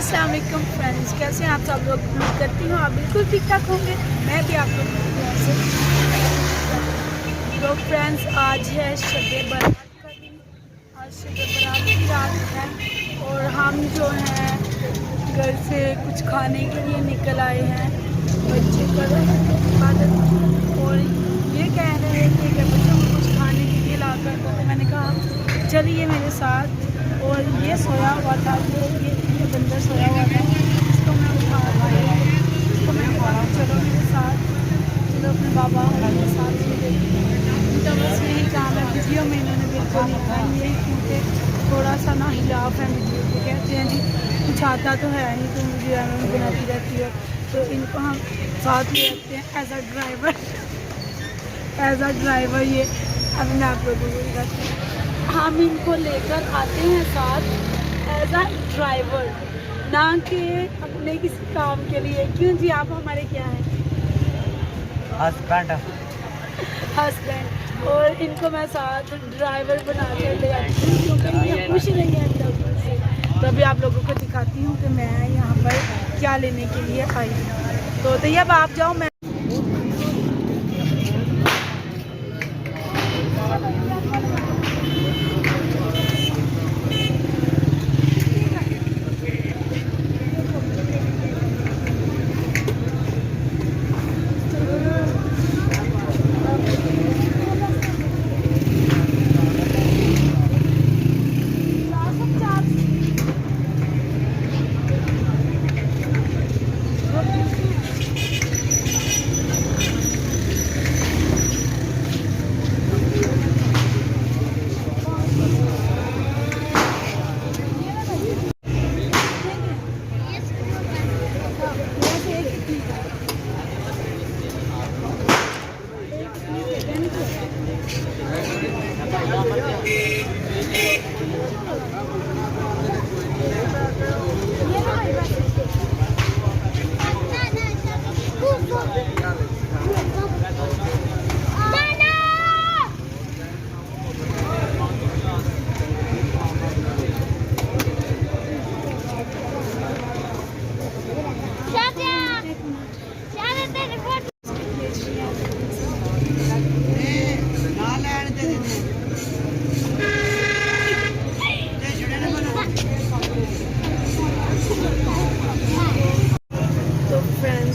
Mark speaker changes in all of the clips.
Speaker 1: अस्सलाम वालेकुम फ्रेंड्स, कैसे हैं आप सब लोग। उम्मीद करती हूँ आप बिल्कुल ठीक ठाक होंगे। मैं भी आप लोगों की दुआ से। तो फ्रेंड्स, आज है शब बारात का दिन। आज शब बारात की रात है और हम जो हैं घर से कुछ खाने के लिए निकल आए हैं। बच्चे कर रहे हैं इबादत और ये कह रहे हैं कि अगर बच्चों को कुछ खाने के लिए ला कर दो, तो मैंने कहा चलिए मेरे साथ। और ये सोया हुआ था, ये बंदर सोया हुआ था, इसको मैं उठा इसको मैंने कहा चलो मेरे साथ, चलो अपने बाबा मेरे साथ चले। उनका बस यही काम है, वीडियो में इन्होंने बिल्कुल नहीं था, यही क्योंकि थोड़ा सा ना हिलाफ है वीडियो को। कहते हैं जी कुछ आता तो है नहीं, तुम वीडियो में बनाती रहती हो। तो इनको हम साथ ले रखते हैं एज अ ड्राइवर। ये अब मैं आप लोगों को बताती हूँ, हम इनको लेकर आते हैं साथ एज अ ड्राइवर, ना कि अपने किसी काम के लिए। क्यों जी, आप हमारे क्या हैं? हस्बैंड। और इनको मैं साथ ड्राइवर बना के ले आती हूँ क्योंकि ये खुश नहीं है अंदर से। तो अभी आप लोगों को दिखाती हूँ कि मैं यहाँ पर क्या लेने के लिए आई हूँ। तो तैयब आप जाओ, मैं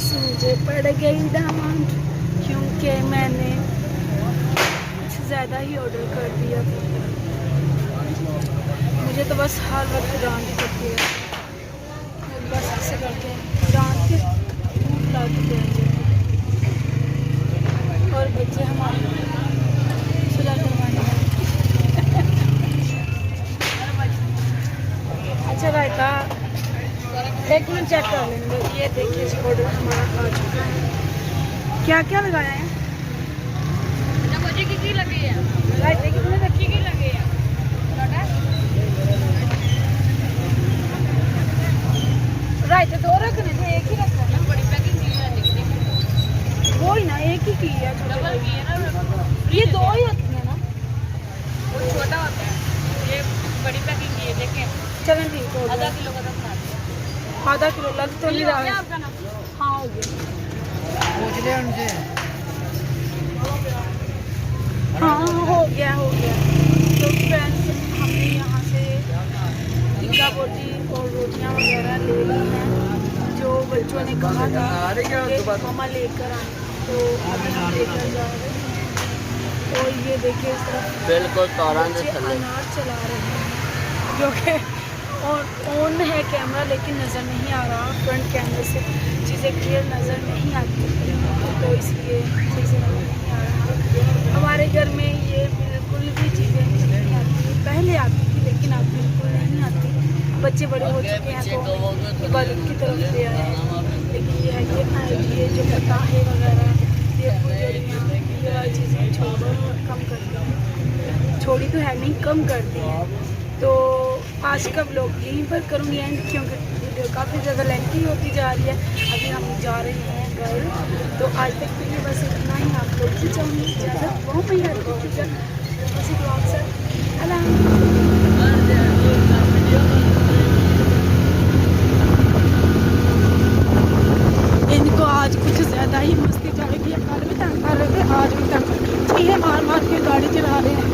Speaker 1: मुझे पड़ गई डांट क्योंकि मैंने कुछ ज़्यादा ही ऑर्डर कर दिया था। मुझे तो बस हर वक्त डांट पड़ती है, बस ऐसे करके डांट के ला देते हैं। और बच्चे हमारे सुलह करवाने हैं। अच्छा रायता एक मिनट चेक कर लेंगे। ये देखिए ऑर्डर हमारा आ चुका है। क्या क्या लगाया है?
Speaker 2: मुझे की लगी है
Speaker 1: रायते कितने रखी
Speaker 2: की लगी है
Speaker 1: रायते दो रखने थे, एक ही रखा है।
Speaker 2: बड़ी पैकिंग की है
Speaker 1: वो ही ना, एक ही की है।
Speaker 2: डबल की है ना,
Speaker 1: ये दो ही होती है ना,
Speaker 2: वो छोटा होता है, ये बड़ी पैकिंग की है। देखें
Speaker 1: चलें ठीक हो
Speaker 2: आधा
Speaker 1: गया।
Speaker 2: किलो का बना
Speaker 1: आधा किलो लग तो नहीं रहा है।
Speaker 2: आपका नाम
Speaker 1: हाँ हो गया।
Speaker 3: पूछ ले उनसे।
Speaker 1: हाँ हो गया हो गया। तो फ्रेंड्स, हमने यहाँ से टिक्का बोटी और रोटियाँ वगैरह ले ली हैं जो बच्चों ने कहा था कि मम्मा लेकर आए, तो अभी हम लेकर जा रहे हैं। और ये देखिए इस तरफ
Speaker 3: बिल्कुल
Speaker 1: बच्चे अनार चला रहे हैं, जो कि और ऑन है कैमरा लेकिन नज़र नहीं आ रहा। फ्रंट कैमरे से चीज़ें क्लियर नज़र नहीं आती, तो इसलिए चीज़ें नज़र नहीं आ रहा। हमारे घर में ये बिल्कुल भी चीज़ें नहीं आती, पहले आती थी लेकिन अब बिल्कुल नहीं आती। बच्चे बड़े हो चुके हैं तो इबादत की तरफ ले आए हैं। लेकिन ये है कि ये जो पताहे वगैरह, ये फुलझड़ियाँ, ये वाली चीज़ें कम कर दी, छोड़ी तो है नहीं, कम कर दी हैं। तो आज का व्लॉग यहीं पर करूँगी एंड, क्योंकि वीडियो काफ़ी ज़्यादा लेंथी होती जा रही है। अभी हम जा रहे हैं घर, तो आज तक के लिए बस इतना ही। आप लोग से चाहूँगी इजाज़त, वो मैं याद रखूँगा उसी ब्लॉग से। अल्लाह। तक चीज़ें मार मार के गाड़ी चला रहे हैं।